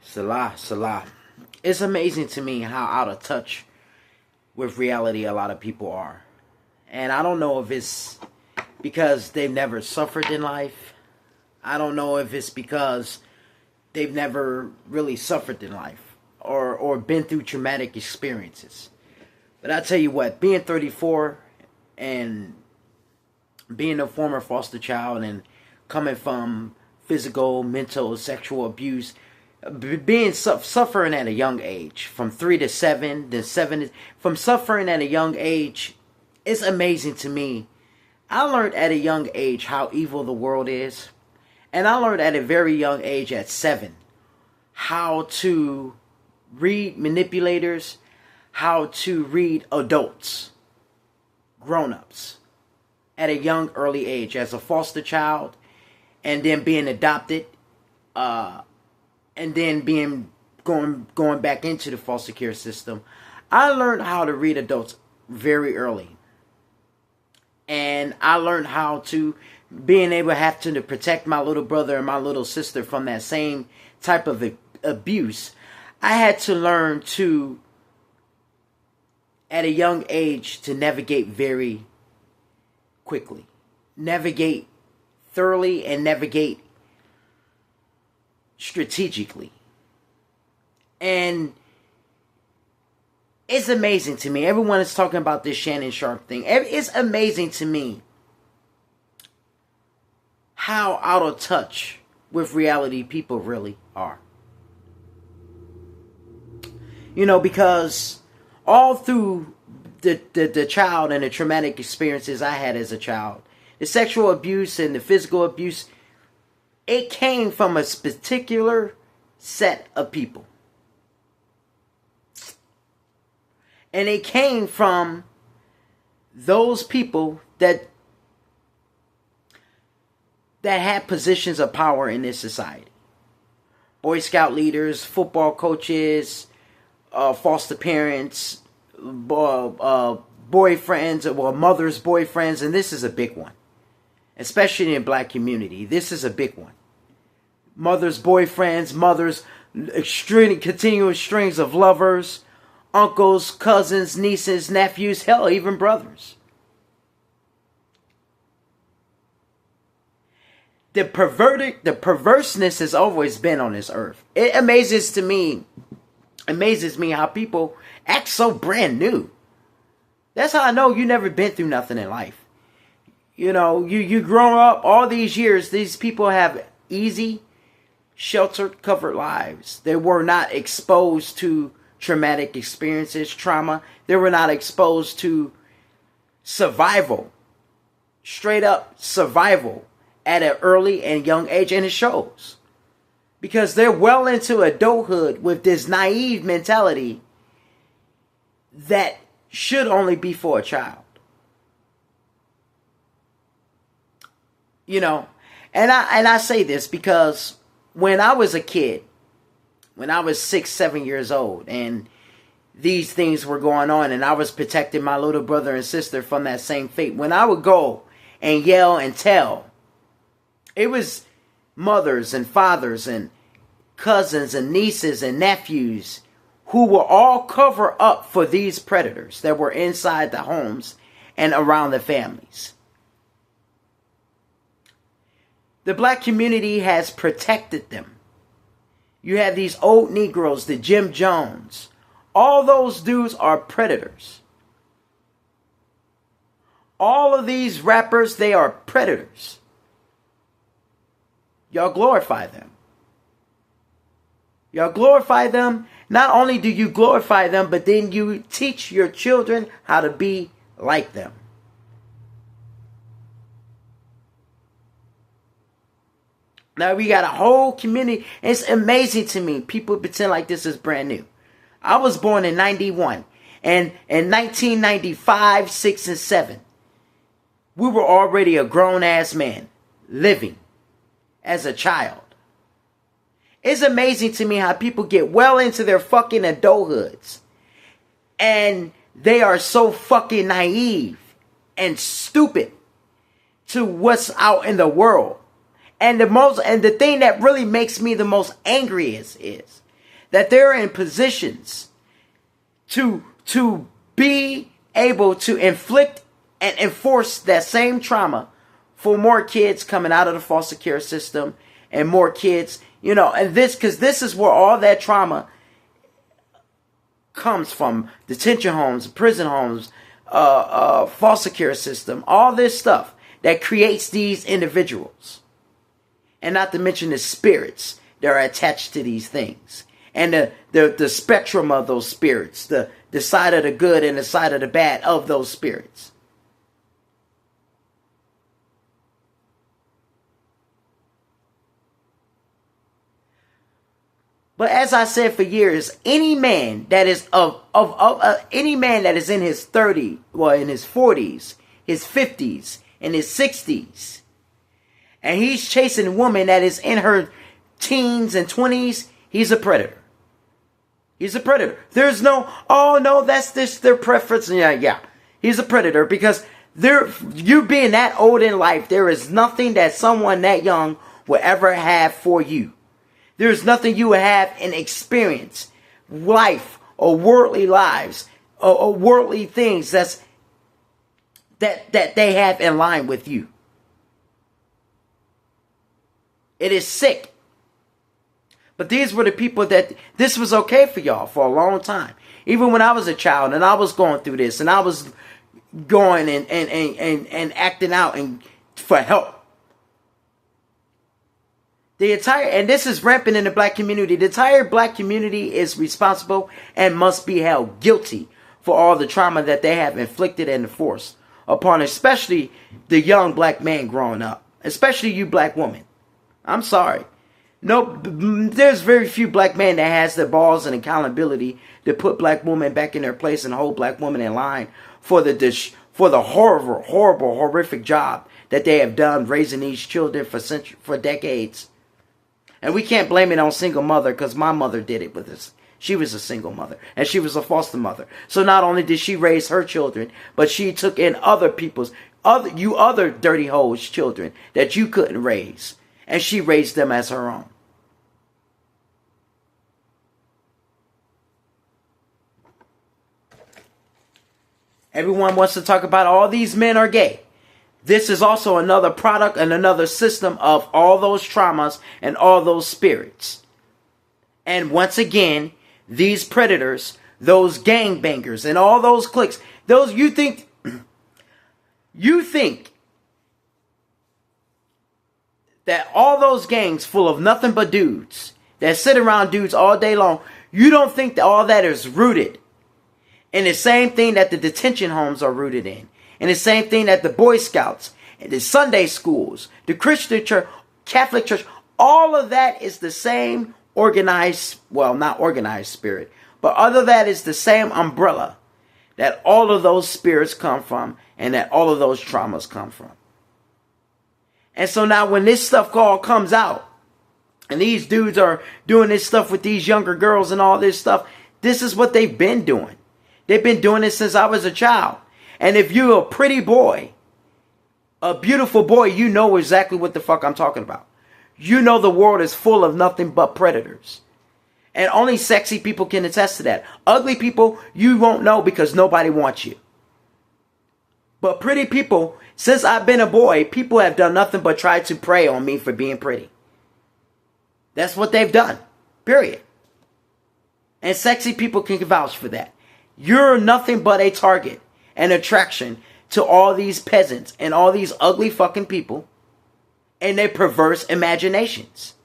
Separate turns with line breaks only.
Salah, Salah. It's amazing to me how out of touch with reality a lot of people are. And I don't know if it's because they've never suffered in life. I don't know if it's because they've never really suffered in life or been through traumatic experiences. But I tell you what, being 34 and being a former foster child and coming from physical, mental, sexual abuse, being suffering at a young age, from 3 to 7, then 7 from suffering at a young age, it's amazing to me. I learned at a young age how evil the world is, and I learned at a very young age, at 7, how to read manipulators, how to read adults, grown-ups, at a young early age, as a foster child, and then being adopted, and then going back into the foster care system. I learned how to read adults very early. And I learned how to, being able to have to protect my little brother and my little sister from that same type of abuse. I had to learn to, at a young age, to navigate very quickly. Navigate thoroughly and navigate strategically. And it's amazing to me. Everyone is talking about this Shannon Sharpe thing. It's amazing to me how out of touch with reality people really are. You know, because all through the child and the traumatic experiences I had as a child, the sexual abuse and the physical abuse, it came from a particular set of people. And it came from those people that had positions of power in this society. Boy Scout leaders, football coaches, foster parents, boyfriends, well, mothers' boyfriends, and this is a big one. Especially in black community, this is a big one. Mothers' boyfriends, mothers, continuous strings of lovers, uncles, cousins, nieces, nephews, hell, even brothers. The perverseness has always been on this earth. It amazes me how people act so brand new. That's how I know you never been through nothing in life. You know, you grown up all these years, these people have easy, sheltered, covered lives. They were not exposed to traumatic experiences, trauma. They were not exposed to survival, straight up survival at an early and young age, and it shows. Because they're well into adulthood with this naive mentality that should only be for a child. You know, and I say this because when I was a kid, when I was 6, 7 years old, and these things were going on, and I was protecting my little brother and sister from that same fate, when I would go and yell and tell, it was mothers and fathers and cousins and nieces and nephews who will all cover up for these predators that were inside the homes and around the families. The black community has protected them. You have these old Negroes, the Jim Jones. All those dudes are predators. All of these rappers, they are predators. Y'all glorify them. Y'all glorify them. Not only do you glorify them, but then you teach your children how to be like them. Now we got a whole community. It's amazing to me. People pretend like this is brand new. I was born in 91. And in 1995, 6, and 7, we were already a grown-ass man living as a child. It's amazing to me how people get well into their fucking adulthoods. And they are so fucking naive and stupid to what's out in the world. And the thing that really makes me the most angry is that they're in positions to be able to inflict and enforce that same trauma for more kids coming out of the foster care system and more kids, and because this is where all that trauma comes from: detention homes, prison homes, foster care system, all this stuff that creates these individuals. And not to mention the spirits that are attached to these things. And the spectrum of those spirits. The side of the good and the side of the bad of those spirits. But as I said for years, any man that is any man that is in his 30s, well, in his 40s, his 50s, and his 60s, and he's chasing a woman that is in her teens and 20s, he's a predator. He's a predator. There's no, oh no, that's just their preference. Yeah. He's a predator because you being that old in life, there is nothing that someone that young will ever have for you. There's nothing you will have in experience, life, or worldly lives, or worldly things that they have in line with you. It is sick. But these were the people that this was okay for y'all for a long time. Even when I was a child and I was going through this and I was going and acting out and for help. And this is rampant in the black community. The entire black community is responsible and must be held guilty for all the trauma that they have inflicted and enforced upon, especially the young black man growing up, especially you black woman. I'm sorry. No, there's very few black men that has the balls and accountability to put black women back in their place and hold black women in line for the horrible, horrific job that they have done raising these children for decades. And we can't blame it on single mother because my mother did it with us. She was a single mother and she was a foster mother. So not only did she raise her children, but she took in other people's, other dirty hoes children that you couldn't raise. And she raised them as her own. Everyone wants to talk about all these men are gay. This is also another product and another system of all those traumas and all those spirits. And once again, these predators, those gangbangers and all those cliques, you think that all those gangs full of nothing but dudes that sit around dudes all day long, you don't think that all that is rooted in the same thing that the detention homes are rooted in. And the same thing that the Boy Scouts, and the Sunday schools, the Christian church, Catholic church, all of that is the same organized, well, not organized spirit, but other that is the same umbrella that all of those spirits come from and that all of those traumas come from. And so now when this stuff all comes out, and these dudes are doing this stuff with these younger girls and all this stuff, this is what they've been doing. They've been doing it since I was a child. And if you're a pretty boy, a beautiful boy, you know exactly what the fuck I'm talking about. You know the world is full of nothing but predators. And only sexy people can attest to that. Ugly people, you won't know because nobody wants you. But pretty people, since I've been a boy, people have done nothing but try to prey on me for being pretty. That's what they've done. Period. And sexy people can vouch for that. You're nothing but a target. An attraction to all these peasants and all these ugly fucking people and their perverse imaginations.